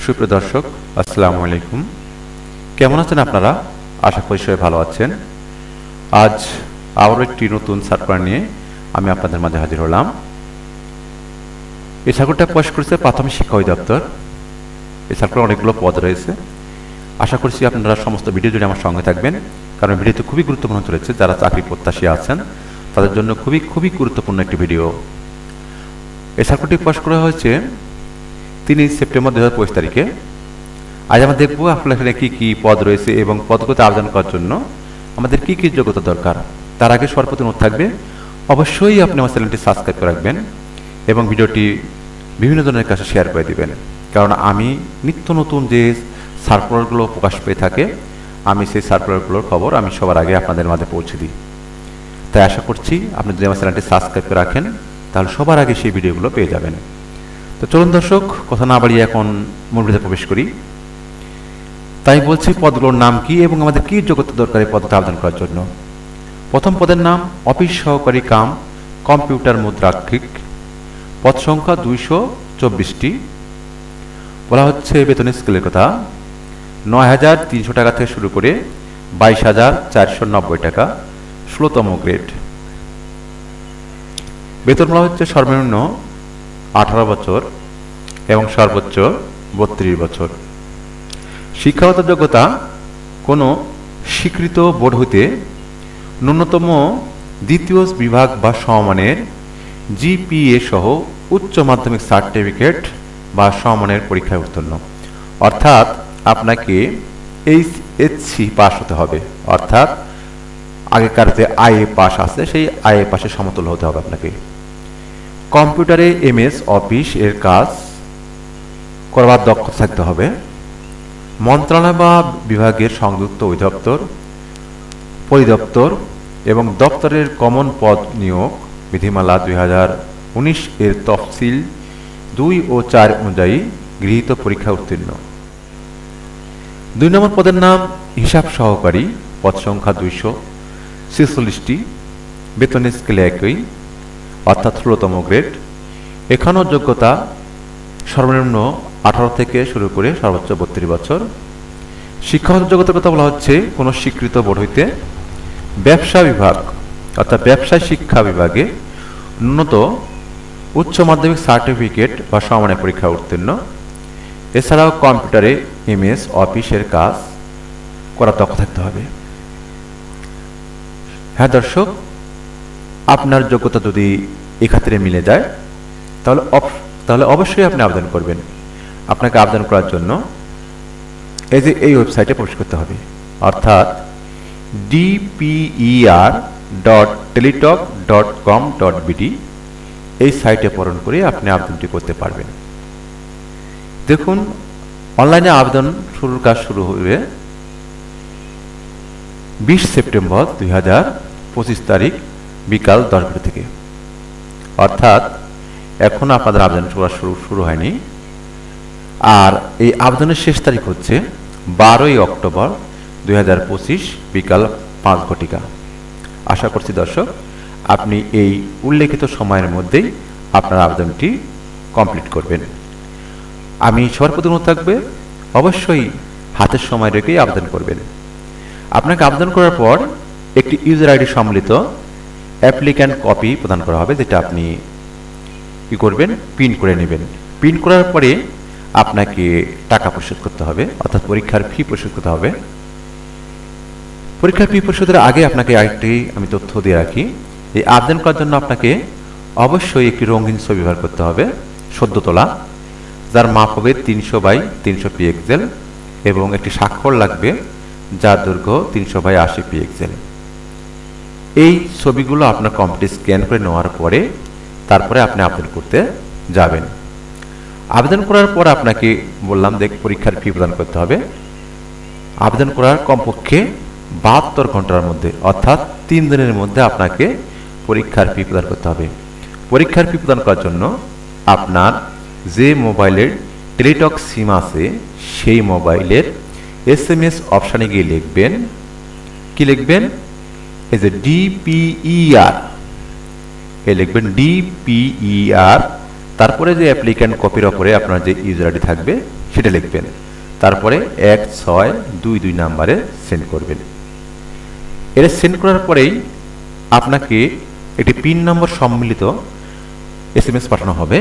সুপ্রিয় দর্শক, আসসালামু আলাইকুম। কেমন আছেন আপনারা? আশা করি সবাই ভালো আছেন। আজ আবারও একটি নতুন সার্কুলার নিয়ে আমি আপনাদের মাঝে হাজির হলাম। এই সার্কুলারটা প্রকাশ করেছে প্রাথমিক শিক্ষা অধিদপ্তর। এই সার্কুলার অনেকগুলো পদ রয়েছে। আশা করছি আপনারা সমস্ত ভিডিও জুড়ে আমার সঙ্গে থাকবেন, কারণ ভিডিওতে খুবই গুরুত্বপূর্ণ চলেছে। যারা চাকরি প্রত্যাশী আছেন তাদের জন্য খুবই গুরুত্বপূর্ণ একটি ভিডিও। এই সার্কুলারটি প্রকাশ করা হয়েছে 3 সেপ্টেম্বর 2025 তারিখে। আজ আমরা দেখব আসলে এখানে কী কী পদ রয়েছে এবং পদগুলোতে আবেদন করার জন্য আমাদের কী কী যোগ্যতা দরকার। তার আগে সর্বপ্রথম অনুরোধ থাকবে, অবশ্যই আপনি আমার চ্যানেলটি সাবস্ক্রাইব করে রাখবেন এবং ভিডিওটি বিভিন্ন জনের কাছে শেয়ার করে দিবেন, কারণ আমি নিত্য নতুন যে সার্কুলারগুলো প্রকাশ পেয়ে থাকে, আমি সেই সার্কুলারগুলোর খবর আমি সবার আগে আপনাদের মাঝে পৌঁছে দিই। তাই আশা করছি আপনি যদি আমার চ্যানেলটি সাবস্ক্রাইব করে রাখেন তাহলে সবার আগে সেই ভিডিওগুলো পেয়ে যাবেন। তো চলুন দর্শক, কথা না বাড়িয়ে এখন মূল ভিডিওতে প্রবেশ করি। তাই বলছি পদগুলোর নাম কি এবং আমাদের কী যোগ্যতা দরকার এই পদে আবেদন করার জন্য। প্রথম পদের নাম অফিস সহকারী কাম কম্পিউটার মুদ্রাক্ষিক। পদ সংখ্যা 224টি। বলা হচ্ছে বেতন স্কেলের কথা 9,300 টাকা থেকে শুরু করে 22,490 টাকা, 16তম গ্রেড। বেতন বলা হচ্ছে সর্বনিম্ন 18 বছর এবং সর্বোচ্চ 32 বছর। শিক্ষাগত যোগ্যতা কোনো স্বীকৃত বোর্ড হইতে ন্যূনতম দ্বিতীয় বিভাগ বা সমমানের জিপিএ সহ উচ্চ মাধ্যমিক সার্টিফিকেট বা সমমানের পরীক্ষায় উত্তীর্ণ, অর্থাৎ আপনাকে এইচএসসি পাস হতে হবে, অর্থাৎ আগেকার যে আইএ পাস আছে সেই আইএ পাসের সমতুল্য হতে হবে আপনাকে। কম্পিউটারে এমএস অফিস এর কাজ করবার দক্ষতা থাকতে হবে। মন্ত্রণালয় বা বিভাগের সংযুক্ত অধিদপ্তর, পরিদপ্তর এবং দপ্তরের কমন পদ নিয়োগ বিধিমালা 2019 এর তফসিল 2 ও 4 অনুযায়ী গৃহীত পরীক্ষা উত্তীর্ণ। 2 নম্বর পদের নাম হিসাব সহকারী। পদ সংখ্যা 246টি। বেতন স্কেলে একই, অর্থাৎ 16তম গ্রেড। এখানেও যোগ্যতা সর্বনিম্ন 18 থেকে শুরু করে সর্বোচ্চ 32 বছর। শিক্ষাগত যোগ্যতার কথা বলা হচ্ছে কোনো স্বীকৃত বোর্ড হইতে ব্যবসা বিভাগ অর্থাৎ ব্যবসায় শিক্ষা বিভাগে ন্যূনতম উচ্চ মাধ্যমিক সার্টিফিকেট বা সমমানের পরীক্ষা উত্তীর্ণ। এছাড়াও কম্পিউটারে এমএস অফিসের কাজ করার দক্ষ থাকতে হবে। হ্যাঁ দর্শক, আপনার যোগ্যতা যদি এক্ষেত্রে মিলে যায় তাহলে অবশ্যই আপনি আবেদন করবেন। আপনাকে আবেদন করার জন্য এই ওয়েবসাইটে প্রবেশ করতে হবে, অর্থাৎ dper.teletalk.com.bd। এই সাইটে পূরণ করে আপনি আবেদনটি করতে পারবেন। দেখুন, অনলাইনে আবেদন শুরুর কাজ শুরু হবে 20 সেপ্টেম্বর 2025 তারিখ বিকাল 10 থেকে, অর্থাৎ এখন আপনাদের আবেদন করা শুরু হয়নি। আর এই আবেদনের শেষ তারিখ হচ্ছে 12 অক্টোবর 2025 বিকাল 5 ঘটিকা। আশা করছি দর্শক আপনি এই উল্লেখিত সময়ের মধ্যেই আপনার আবেদনটি কমপ্লিট করবেন। আমি সবার প্রতি অনুরোধ থাকবে, অবশ্যই হাতের সময় রেখেই আবেদন করবেন। আপনাকে আবেদন করার পর একটি ইউজার আইডি সম্বলিত অ্যাপ্লিক্যান্ট কপি প্রদান করা হবে, যেটা আপনি কি করবেন, প্রিন্ট করে নেবেন। প্রিন্ট করার পরে আপনাকে টাকা পরিশোধ করতে হবে, অর্থাৎ পরীক্ষার ফি পরিশোধ করতে হবে। পরীক্ষার ফি পরিশোধের আগে আপনাকে আরেকটি আমি তথ্য দিয়ে রাখি। এই আবেদন করার জন্য আপনাকে অবশ্যই একটি রঙিন ছবি ব্যবহার করতে হবে, সদ্য তোলা, যার মাপ হবে 300x300 পিক্সেল এবং একটি স্বাক্ষর লাগবে যার দৈর্ঘ্য 300x80 পিক্সেল। এই ছবিগুলো আপনার কম্পিউটারে স্ক্যান করে নেওয়ার পরে তারপরে আপনি আবেদন করতে যাবেন। আবেদন করার পর আপনাকে বললাম যে পরীক্ষার ফি প্রদান করতে হবে। আবেদন করার কমপক্ষে 72 ঘন্টার মধ্যে, অর্থাৎ 3 দিনের মধ্যে আপনাকে পরীক্ষার ফি প্রদান করতে হবে। পরীক্ষার ফি প্রদান করার জন্য আপনার যে মোবাইলের টেলিটক সিম আছে সেই মোবাইলের SMS অপশানে গিয়ে লিখবেন, কি লিখবেন, এই যে DPER, লিখবেন DPER, তারপরে যে অ্যাপ্লিক্যান্ট কপির ওপরে আপনার যে ইউজার আইডি থাকবে সেটা লিখবেন, তারপরে 1622 নাম্বারে সেন্ড করবেন। এটা সেন্ড করার পরেই আপনাকে একটি পিন নম্বর সম্মিলিত SMS পাঠানো হবে।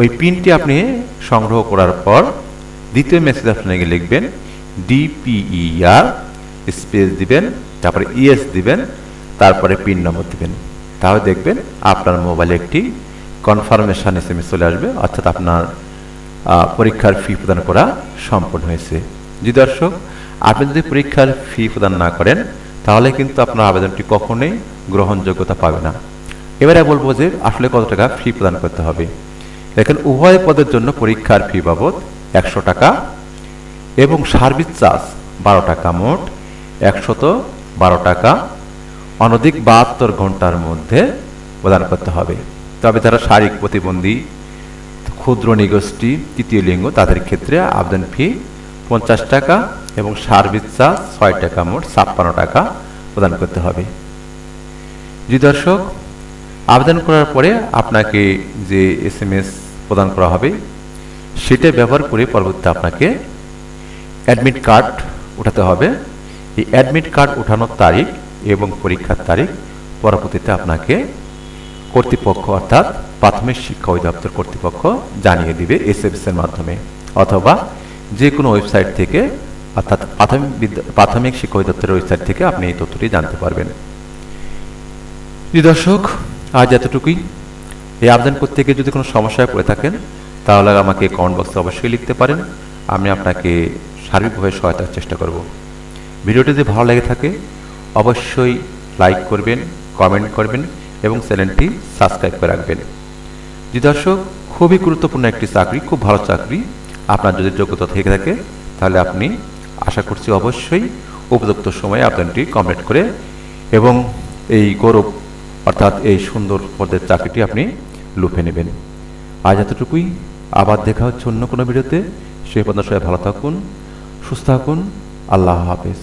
ওই পিনটি আপনি সংগ্রহ করার পর দ্বিতীয় মেসেজ আপনাকে লিখবেন DPER স্পেস দিবেন, তারপরে ES দিবেন, তারপরে পিন নম্বর দিবেন। তাহলে দেখবেন আপনার মোবাইলে একটি কনফার্মেশন SMS চলে আসবে, অর্থাৎ আপনার পরীক্ষার ফি প্রদান করা সম্পন্ন হয়েছে। জি দর্শক, আপনি যদি পরীক্ষার ফি প্রদান না করেন তাহলে কিন্তু আপনার আবেদনটি কখনোই গ্রহণযোগ্যতা পাবে না। এবারে বলবো যে আসলে কত টাকা ফি প্রদান করতে হবে। দেখেন, উভয় পদের জন্য পরীক্ষার ফি বাবদ 100 টাকা এবং সার্ভিস চার্জ 12 টাকা, মোট 112 টাকা অনধিক 72 ঘন্টার মধ্যে প্রদান করতে হবে। তবে যারা শারীরিক প্রতিবন্ধী, ক্ষুদ্র নিগোষ্ঠী, তৃতীয় লিঙ্গ তাদের ক্ষেত্রে আবেদন ফি 50 টাকা এবং সার্ভিস চার্জ 6 টাকা, মোট 56 টাকা প্রদান করতে হবে। জি দর্শক, আবেদন করার পরে আপনাকে যে SMS প্রদান করা হবে সেটা ব্যবহার করে পরবর্তীতে আপনাকে অ্যাডমিট কার্ড উঠাতে হবে। এই অ্যাডমিট কার্ড উঠানোর তারিখ এবং পরীক্ষার তারিখ পরবর্তীতে আপনাকে কর্তৃপক্ষ অর্থাৎ প্রাথমিক শিক্ষা অধিদপ্তর কর্তৃপক্ষ জানিয়ে দিবে SMS এর মাধ্যমে, অথবা যে কোনো ওয়েবসাইট থেকে অর্থাৎ প্রাথমিক শিক্ষা অধিদপ্তরের ওয়েবসাইট থেকে আপনি এই তথ্যটি জানতে পারবেন। জি দর্শক, আজ এতটুকুই। এই আবেদন করতে গিয়ে যদি কোনো সমস্যায় পড়ে থাকেন তাহলে আমাকে কমেন্ট বক্সে অবশ্যই লিখতে পারেন, আমি আপনাকে সার্বিকভাবে সহায়তার চেষ্টা করব। ভিডিওটি যদি ভালো লেগে থাকে অবশ্যই লাইক করবেন, কমেন্ট করবেন এবং চ্যানেলটি সাবস্ক্রাইব করে রাখবেন। জি দর্শক, খুবই গুরুত্বপূর্ণ একটি চাকরি, খুব ভালো চাকরি। আপনার যদি যোগ্যতা থেকে থাকে তাহলে আপনি আশা করছি অবশ্যই উপযুক্ত সময়ে আবেদনটি কমপ্লিট করে এবং এই গৌরব অর্থাৎ এই সুন্দর পদের চাকরিটি আপনি লুফে নেবেন। আজ এতটুকুই, আবার দেখা হচ্ছে অন্য কোনো ভিডিওতে। সেই পর্যন্ত সবাই ভালো থাকুন, সুস্থ থাকুন। আল্লাহ হাফেজ।